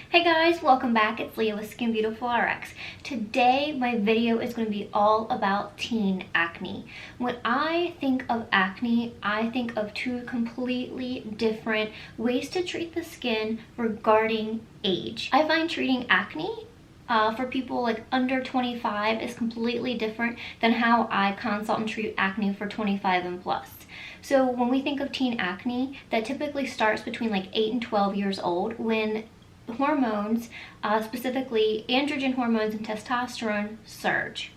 Hey guys, welcome back. It's Leah with SkinBEAUTIFUL RX. Today my video is going to be all about teen acne. When I think of acne, I think of two completely different ways to treat the skin regarding age. I find treating acne for people like under 25 is completely different than how I consult and treat acne for 25 and plus. So when we think of teen acne, that typically starts between like 8 and 12 years old when hormones, specifically androgen hormones and testosterone, surge.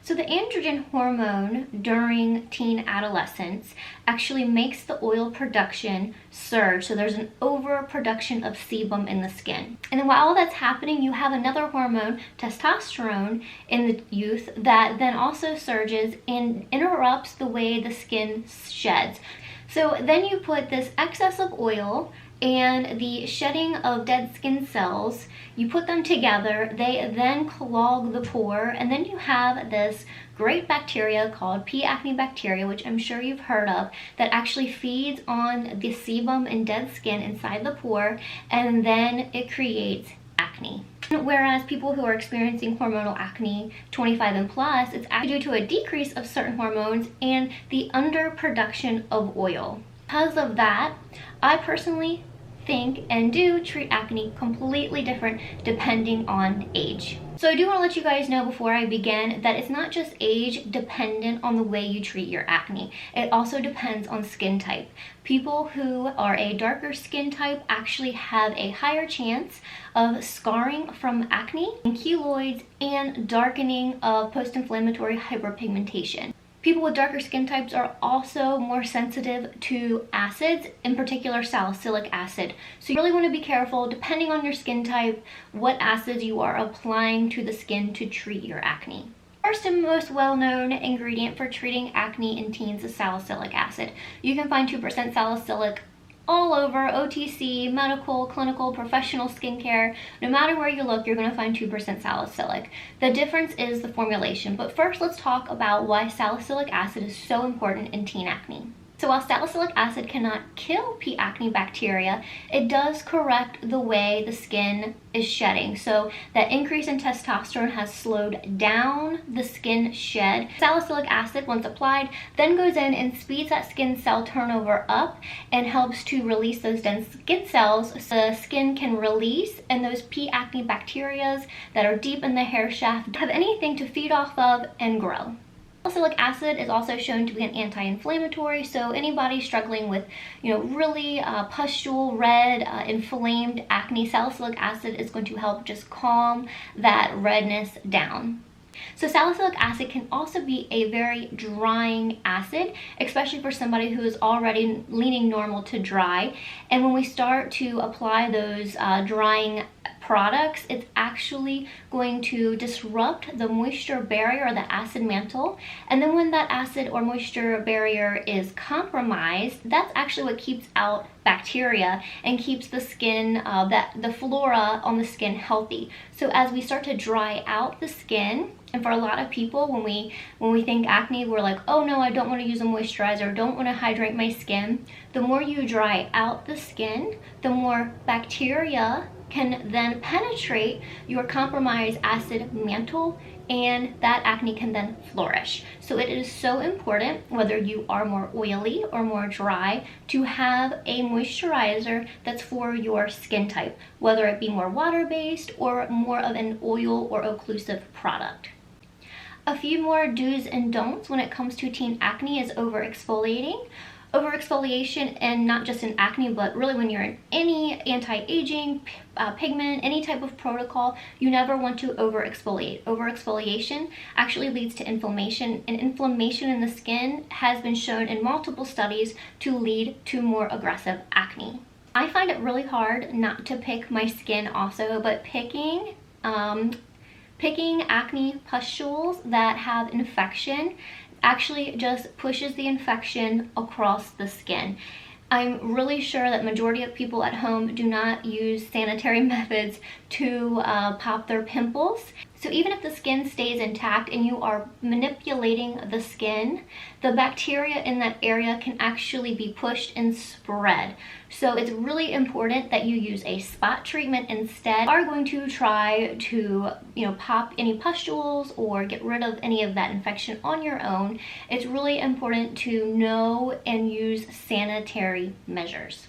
So the androgen hormone during teen adolescence actually makes the oil production surge. So there's an overproduction of sebum in the skin. And then while all that's happening, you have another hormone, testosterone, in the youth that then also surges and interrupts the way the skin sheds. So then you put this excess of oil and the shedding of dead skin cells, you put them together, they then clog the pore, and then you have this great bacteria called P. acne bacteria, which I'm sure you've heard of, that actually feeds on the sebum and dead skin inside the pore, and then it creates acne. Whereas people who are experiencing hormonal acne 25 and plus, it's actually due to a decrease of certain hormones and the underproduction of oil. Because of that, I personally think and do treat acne completely different depending on age. So I do want to let you guys know before I begin that it's not just age dependent on the way you treat your acne. It also depends on skin type. People who are a darker skin type actually have a higher chance of scarring from acne, keloids, and darkening of post-inflammatory hyperpigmentation. People with darker skin types are also more sensitive to acids, in particular salicylic acid. So you really want to be careful, depending on your skin type, what acids you are applying to the skin to treat your acne. First and most well-known ingredient for treating acne in teens is salicylic acid. You can find 2% salicylic all over OTC, medical, clinical, professional skincare. No matter where you look, you're going to find 2% salicylic. The difference is the formulation. But first, let's talk about why salicylic acid is so important in teen acne. So while salicylic acid cannot kill P. acne bacteria, it does correct the way the skin is shedding. So that increase in testosterone has slowed down the skin shed. Salicylic acid, once applied, then goes in and speeds that skin cell turnover up and helps to release those dense skin cells so the skin can release, and those P. acne bacteria that are deep in the hair shaft have anything to feed off of and grow. Salicylic acid is also shown to be an anti-inflammatory, so anybody struggling with, really pustule, red, inflamed acne, salicylic acid is going to help just calm that redness down. So salicylic acid can also be a very drying acid, especially for somebody who is already leaning normal to dry. And when we start to apply those drying products, it's actually going to disrupt the moisture barrier or the acid mantle. And then when that acid or moisture barrier is compromised, that's actually what keeps out bacteria and keeps the skin, the flora on the skin healthy. So as we start to dry out the skin, and for a lot of people, when we think acne, we're like, oh no, I don't want to use a moisturizer, don't want to hydrate my skin. The more you dry out the skin, the more bacteria can then penetrate your compromised acid mantle, and that acne can then flourish. So it is so important, whether you are more oily or more dry, to have a moisturizer that's for your skin type, whether it be more water-based or more of an oil or occlusive product. A few more do's and don'ts when it comes to teen acne is over-exfoliating. Over-exfoliation, and not just in acne, but really when you're in any anti-aging, pigment, any type of protocol, you never want to over-exfoliate. Over-exfoliation actually leads to inflammation, and inflammation in the skin has been shown in multiple studies to lead to more aggressive acne. I find it really hard not to pick my skin also, but picking acne pustules that have infection actually just pushes the infection across the skin. I'm really sure that majority of people at home do not use sanitary methods to pop their pimples. So even if the skin stays intact and you are manipulating the skin, the bacteria in that area can actually be pushed and spread. So it's really important that you use a spot treatment instead. You are going to try to, pop any pustules or get rid of any of that infection on your own. It's really important to know and use sanitary measures.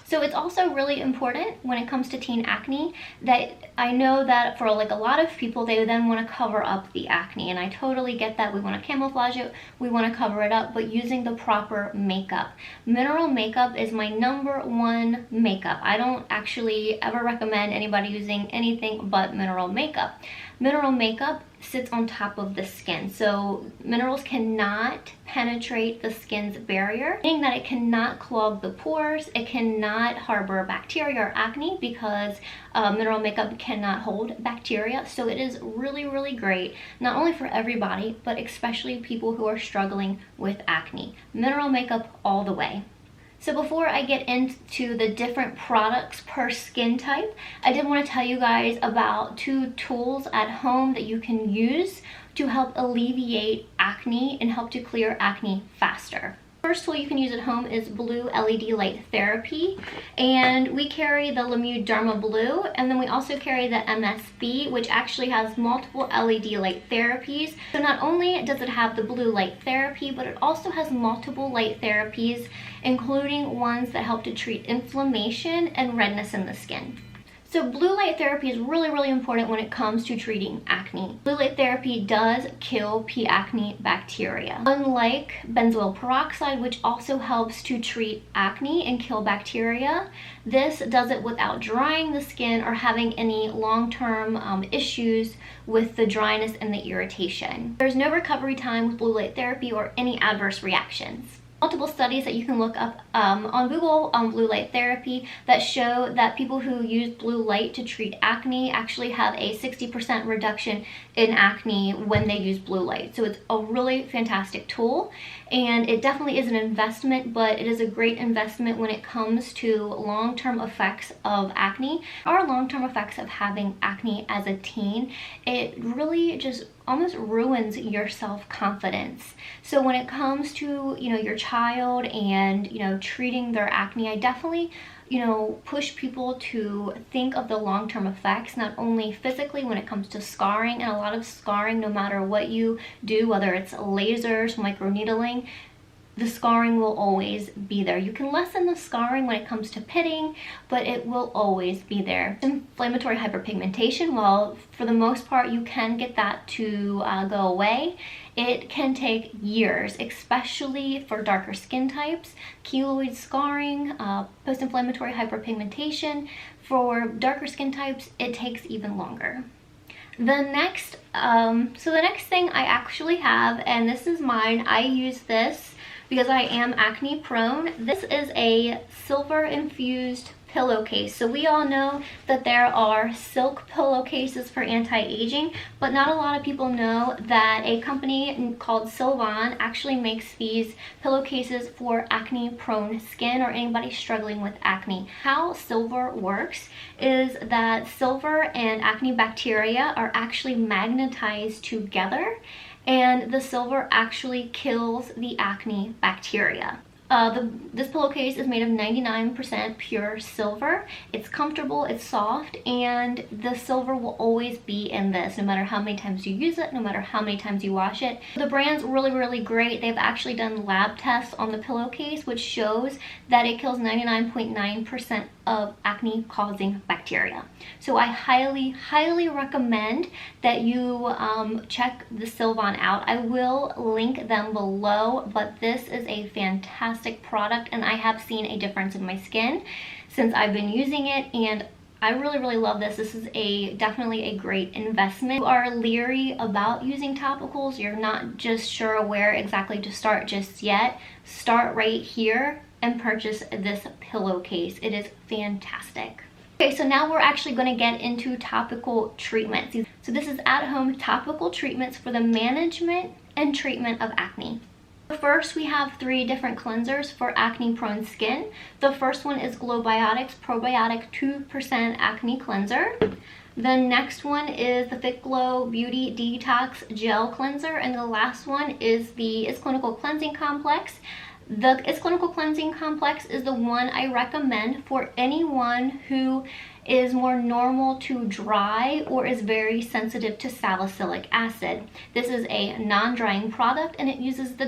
So it's also really important when it comes to teen acne that I know that for like a lot of people, they then want to cover up the acne, and I totally get that. We want to camouflage it, we want to cover it up, but using the proper makeup. Mineral makeup is my #1 makeup. I don't actually ever recommend anybody using anything but mineral makeup. Mineral makeup sits on top of the skin, so minerals cannot penetrate the skin's barrier, meaning that it cannot clog the pores, it cannot harbor bacteria or acne because mineral makeup cannot hold bacteria. So it is really, really great, not only for everybody, but especially people who are struggling with acne. Mineral makeup all the way. So before I get into the different products per skin type, I did want to tell you guys about 2 tools at home that you can use to help alleviate acne and help to clear acne faster. First tool you can use at home is Blue LED Light Therapy, and we carry the Mieux DermaBlu, and then we also carry the MSB, which actually has multiple LED light therapies. So not only does it have the blue light therapy, but it also has multiple light therapies, including ones that help to treat inflammation and redness in the skin. So blue light therapy is really, really important when it comes to treating acne. Blue light therapy does kill P. acne bacteria. Unlike benzoyl peroxide, which also helps to treat acne and kill bacteria, this does it without drying the skin or having any long-term issues with the dryness and the irritation. There's no recovery time with blue light therapy or any adverse reactions. Multiple studies that you can look up on Google on blue light therapy that show that people who use blue light to treat acne actually have a 60% reduction in acne when they use blue light. So it's a really fantastic tool, and it definitely is an investment, but it is a great investment when it comes to long-term effects of acne or long-term effects of having acne as a teen. It really just almost ruins your self-confidence. So when it comes to, your child and, treating their acne, I definitely, push people to think of the long-term effects, not only physically when it comes to scarring, and a lot of scarring, no matter what you do, whether it's lasers, microneedling, the scarring will always be there. You can lessen the scarring when it comes to pitting, but it will always be there. Inflammatory hyperpigmentation, well, for the most part, you can get that to go away. It can take years, especially for darker skin types. Keloid scarring, post-inflammatory hyperpigmentation. For darker skin types, it takes even longer. The next thing I actually have, and this is mine, I use this because I am acne prone. This is a silver infused pillowcase. So we all know that there are silk pillowcases for anti-aging, but not a lot of people know that a company called Sylvan actually makes these pillowcases for acne prone skin or anybody struggling with acne. How silver works is that silver and acne bacteria are actually magnetized together, and the silver actually kills the acne bacteria. This pillowcase is made of 99% pure silver. It's comfortable, it's soft, and the silver will always be in this, no matter how many times you use it, no matter how many times you wash it. The brand's really, really great. They've actually done lab tests on the pillowcase, which shows that it kills 99.9% of acne-causing bacteria. So I highly, highly recommend that you check the Sylvan out. I will link them below, but this is a fantastic product, and I have seen a difference in my skin since I've been using it, and I really, really love this. This is definitely a great investment. If you are leery about using topicals, you're not just sure where exactly to start just yet, start right here and purchase this pillowcase. It is fantastic. Okay, so now we're actually going to get into topical treatments. So this is at-home topical treatments for the management and treatment of acne. First, we have 3 different cleansers for acne-prone skin. The first one is Glowbiotics Probiotic 2% Acne Cleanser. The next one is the Fitglow Beauty Detox Gel Cleanser, and the last one is the It's Clinical Cleansing Complex. The It's Clinical Cleansing Complex is the one I recommend for anyone who is more normal to dry or is very sensitive to salicylic acid. This is a non-drying product, and it uses the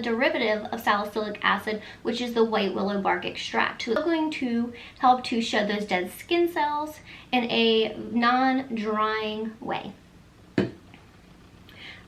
derivative of salicylic acid, which is the white willow bark extract. So it's going to help to shed those dead skin cells in a non-drying way.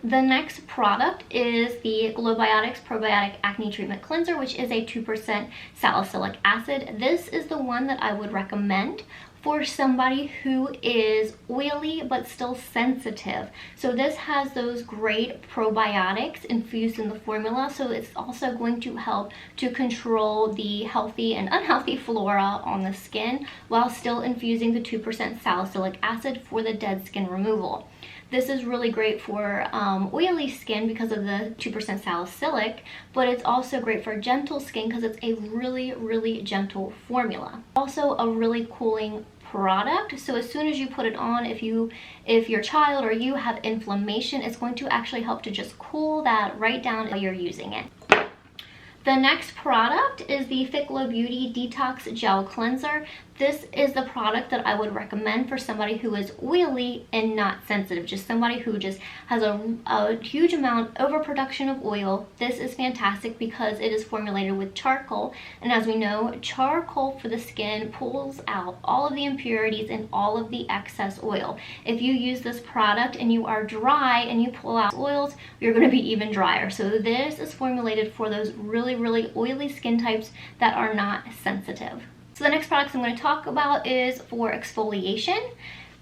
The next product is the Glowbiotics Probiotic Acne Treatment Cleanser, which is a 2% salicylic acid. This is the one that I would recommend for somebody who is oily but still sensitive. So this has those great probiotics infused in the formula, so it's also going to help to control the healthy and unhealthy flora on the skin while still infusing the 2% salicylic acid for the dead skin removal. This is really great for oily skin because of the 2% salicylic, but it's also great for gentle skin because it's a really, really gentle formula. Also a really cooling product, so as soon as you put it on, if your child or you have inflammation, it's going to actually help to just cool that right down while you're using it. The next product is the Fitglow Beauty Detox Gel Cleanser. This is the product that I would recommend for somebody who is oily and not sensitive, just somebody who just has a huge amount overproduction of oil. This is fantastic because it is formulated with charcoal, and as we know, charcoal for the skin pulls out all of the impurities and all of the excess oil. If you use this product and you are dry and you pull out oils, you're going to be even drier. So this is formulated for those really, really oily skin types that are not sensitive. So the next product I'm going to talk about is for exfoliation.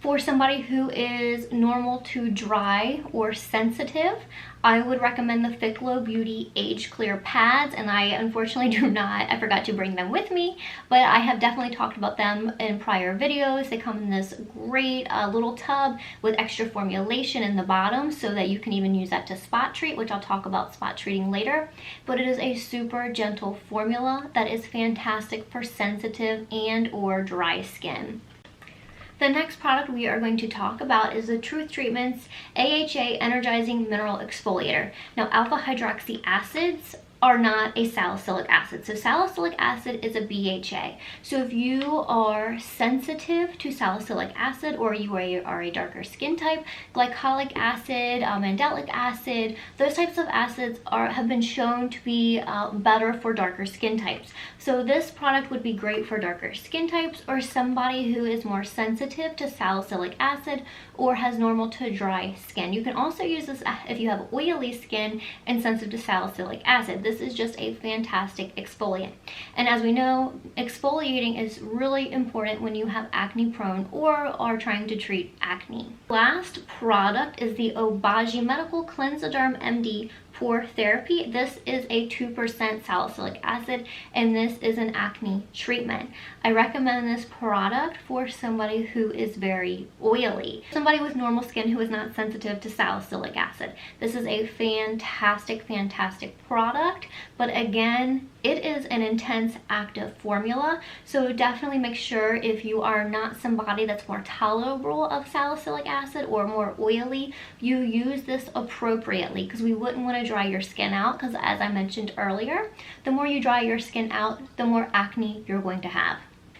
For somebody who is normal to dry or sensitive, I would recommend the Fitglow Beauty Age Clear Pads, and I unfortunately I forgot to bring them with me, but I have definitely talked about them in prior videos. They come in this great little tub with extra formulation in the bottom so that you can even use that to spot treat, which I'll talk about spot treating later. But it is a super gentle formula that is fantastic for sensitive and or dry skin. The next product we are going to talk about is the Truth Treatments AHA Energizing Mineral Exfoliator. Now, alpha hydroxy acids are not a salicylic acid. So salicylic acid is a BHA. So if you are sensitive to salicylic acid or you are a darker skin type, glycolic acid, mandelic acid, those types of acids have been shown to be better for darker skin types. So this product would be great for darker skin types or somebody who is more sensitive to salicylic acid or has normal to dry skin. You can also use this if you have oily skin and sensitive to salicylic acid. This is just a fantastic exfoliant. And as we know, exfoliating is really important when you have acne prone or are trying to treat acne. Last product is the Obagi Medical Clenziderm MD Pore Therapy. This is a 2% salicylic acid, and this is an acne treatment. I recommend this product for somebody who is very oily, somebody with normal skin who is not sensitive to salicylic acid. This is a fantastic, fantastic product, but again, it is an intense active formula, so definitely make sure if you are not somebody that's more tolerable of salicylic acid or more oily, you use this appropriately, because we wouldn't want to dry your skin out, because as I mentioned earlier, the more you dry your skin out, the more acne you're going to have.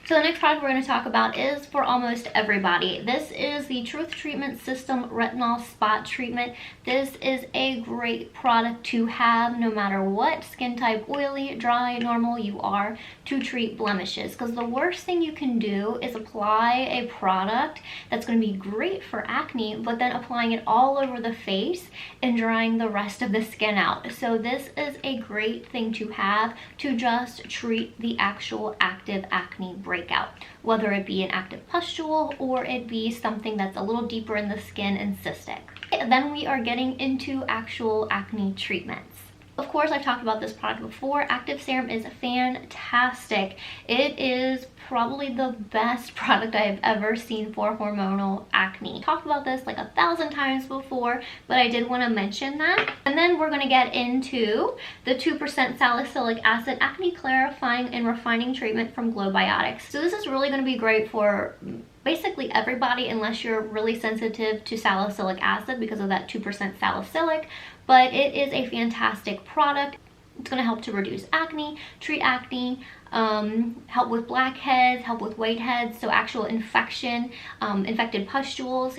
So the next product we're going to talk about is for almost everybody. This is the Truth Treatment System Retinol Spot Treatment. This is a great product to have no matter what skin type, oily, dry, normal you are, to treat blemishes. Because the worst thing you can do is apply a product that's going to be great for acne, but then applying it all over the face and drying the rest of the skin out. So this is a great thing to have to just treat the actual active acne breakout, whether it be an active pustule or it be something that's a little deeper in the skin and cystic. Then we are getting into actual acne treatments. Of course, I've talked about this product before. Active Serum is fantastic. It is probably the best product I have ever seen for hormonal acne. I've talked about this like 1,000 times before, but I did want to mention that. And then we're going to get into the 2% salicylic acid acne clarifying and refining treatment from Glowbiotics. So this is really going to be great for basically everybody unless you're really sensitive to salicylic acid because of that 2% salicylic, but it is a fantastic product. It's going to help to reduce acne, treat acne, help with blackheads, help with whiteheads, so actual infection, infected pustules,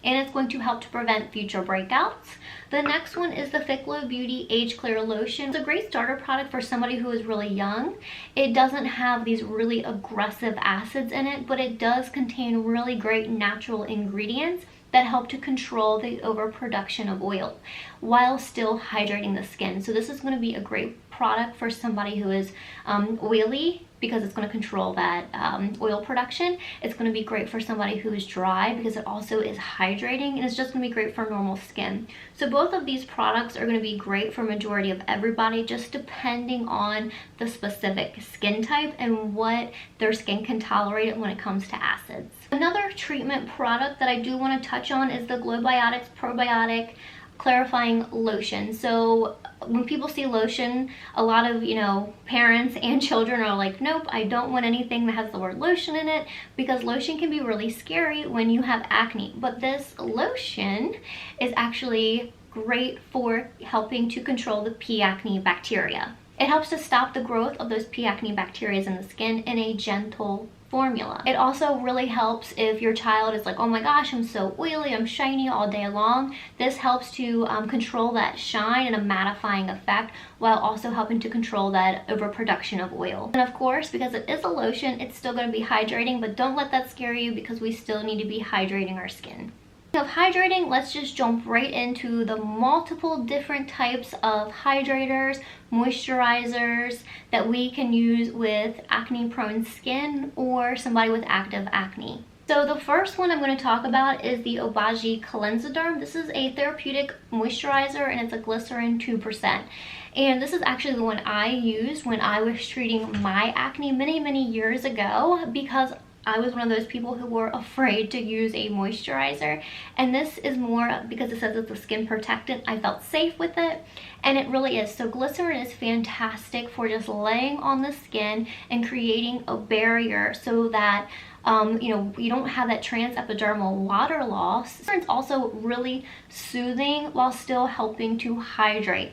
and it's going to help to prevent future breakouts. The next one is the Fitglow Beauty Age Clear Lotion. It's a great starter product for somebody who is really young. It doesn't have these really aggressive acids in it, but it does contain really great natural ingredients that help to control the overproduction of oil while still hydrating the skin. So this is going to be a great product for somebody who is oily, because it's going to control that oil production. It's going to be great for somebody who is dry because it also is hydrating, and it's just going to be great for normal skin. So both of these products are going to be great for majority of everybody, just depending on the specific skin type and what their skin can tolerate when it comes to acids. Another treatment product that I do want to touch on is the Glowbiotics Probiotic Clarifying Lotion. So when people see lotion, a lot of, parents and children are like, nope, I don't want anything that has the word lotion in it, because lotion can be really scary when you have acne. But this lotion is actually great for helping to control the P. acne bacteria. It helps to stop the growth of those P. acne bacteria in the skin in a gentle formula. It also really helps if your child is like, oh my gosh, I'm so oily, I'm shiny all day long. This helps to control that shine and a mattifying effect, while also helping to control that overproduction of oil. And of course, because it is a lotion, it's still going to be hydrating, but don't let that scare you, because we still need to be hydrating our skin. Of hydrating, let's just jump right into the multiple different types of hydrators, moisturizers that we can use with acne prone skin or somebody with active acne. So the first one I'm going to talk about is the Obagi Clenziderm. This is a therapeutic moisturizer, and it's a glycerin 2%. And this is actually the one I used when I was treating my acne many years ago, because I was one of those people who were afraid to use a moisturizer, and this is more because it says it's a skin protectant. I felt safe with it, and it really is. So glycerin is fantastic for just laying on the skin and creating a barrier so that you don't have that transepidermal water loss. It's also really soothing while still helping to hydrate.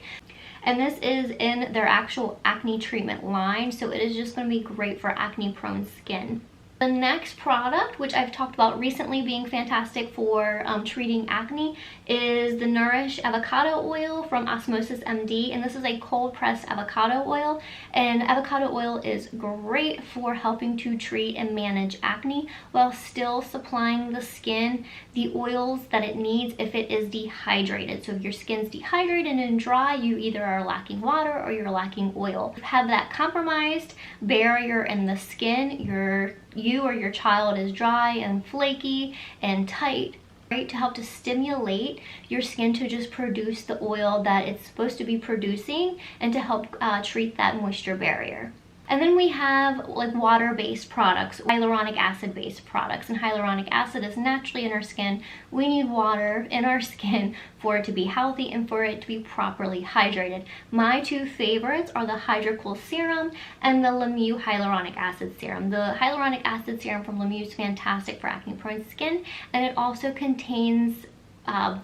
And this is in their actual acne treatment line, so it is just going to be great for acne prone skin. The next product, which I've talked about recently being fantastic for treating acne, is the Nourish Avocado Oil from Osmosis MD. And this is a cold pressed avocado oil. And avocado oil is great for helping to treat and manage acne while still supplying the skin the oils that it needs if it is dehydrated. So if your skin's dehydrated and dry, you either are lacking water or you're lacking oil. If you have that compromised barrier in the skin, you or your child is dry and flaky and tight, right, to help to stimulate your skin to just produce the oil that it's supposed to be producing, and to help treat that moisture barrier. And then we have like water-based products, hyaluronic acid-based products, and hyaluronic acid is naturally in our skin. We need water in our skin for it to be healthy and for it to be properly hydrated. My two favorites are the Hydrocool Serum and the Mieux Hyaluronic Acid Serum. The Hyaluronic Acid Serum from Mieux is fantastic for acne-prone skin, and it also contains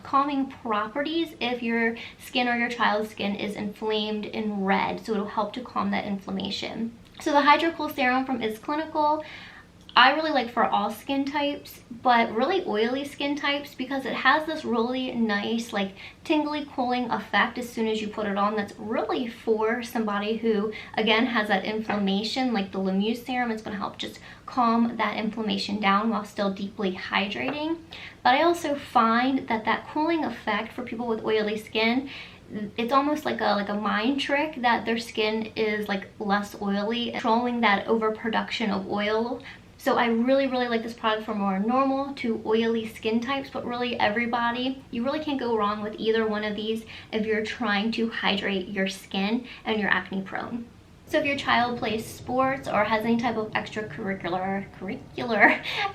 calming properties if your skin or your child's skin is inflamed and red, so it'll help to calm that inflammation. So the Hydrocool Serum from Is Clinical, I really like for all skin types, but really oily skin types, because it has this really nice like tingly cooling effect as soon as you put it on. That's really for somebody who again has that inflammation. Like the Mieux serum, it's going to help just calm that inflammation down while still deeply hydrating. But I also find that that cooling effect for people with oily skin, it's almost like a mind trick that their skin is like less oily, controlling that overproduction of oil So I really like this product for more normal to oily skin types, but really everybody. You really can't go wrong with either one of these if you're trying to hydrate your skin and you're acne prone. So if your child plays sports or has any type of extracurricular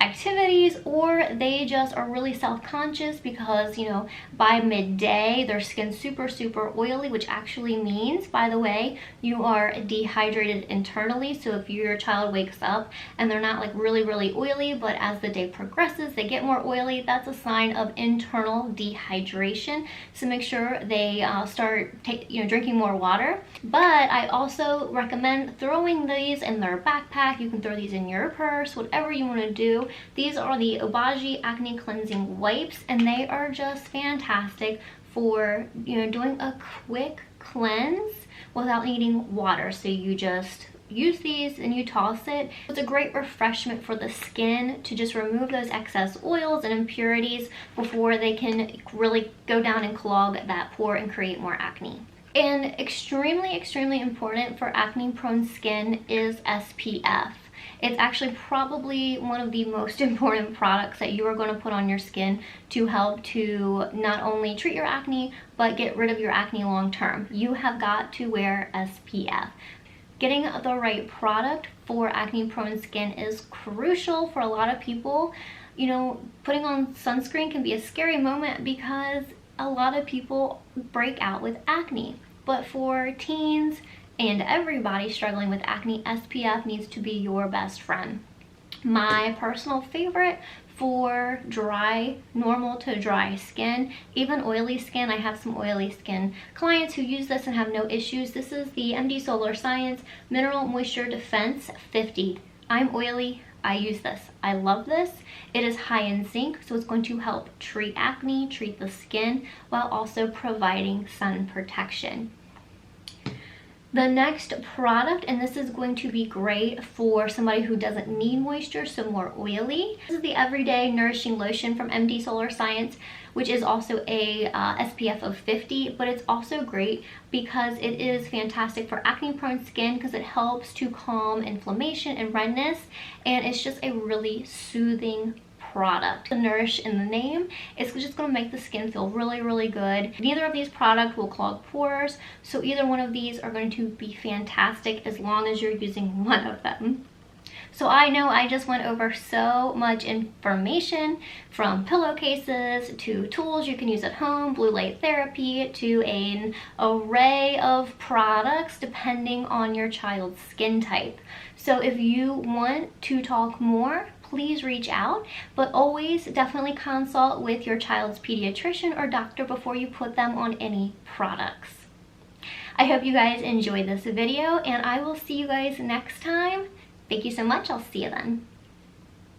activities, or they just are really self-conscious because, you know, by midday their skin's super oily, which actually means, by the way, you are dehydrated internally. So if your child wakes up and they're not like really oily, but as the day progresses they get more oily, that's a sign of internal dehydration. So make sure they start drinking more water. But I also recommend throwing these in their backpack. You can throw these in your purse, whatever you want to do. These are the Obagi Acne Cleansing Wipes, and they are just fantastic for, you know, doing a quick cleanse without needing water. So you just use these and you toss it. It's a great refreshment for the skin to just remove those excess oils and impurities before they can really go down and clog that pore and create more acne. And extremely important for acne prone skin is SPF. It's actually probably one of the most important products that you are going to put on your skin to help to not only treat your acne, but get rid of your acne long term. You have got to wear SPF. Getting the right product for acne prone skin is crucial for a lot of people. You know, putting on sunscreen can be a scary moment because a lot of people break out with acne. But for teens and everybody struggling with acne, SPF needs to be your best friend. My personal favorite for dry, normal to dry skin, even oily skin. I have some oily skin clients who use this and have no issues. This is the MD Solar Science Mineral Moisture Defense 50. I'm oily, I use this. I love this. It is high in zinc, so it's going to help treat acne, treat the skin, while also providing sun protection. The next product, and this is going to be great for somebody who doesn't need moisture, so more oily. This is the Everyday Nourishing Lotion from MD Solar Science, which is also a SPF of 50, but it's also great because it is fantastic for acne prone skin because it helps to calm inflammation and redness, and it's just a really soothing product. The nourish in the name, it's just going to make the skin feel really good. Neither of these products will clog pores, so either one of these are going to be fantastic as long as you're using one of them. So I know I just went over so much information, from pillowcases to tools you can use at home, blue light therapy, to an array of products depending on your child's skin type. So if you want to talk more, please reach out, but always definitely consult with your child's pediatrician or doctor before you put them on any products. I hope you guys enjoyed this video, and I will see you guys next time. Thank you so much. I'll see you then.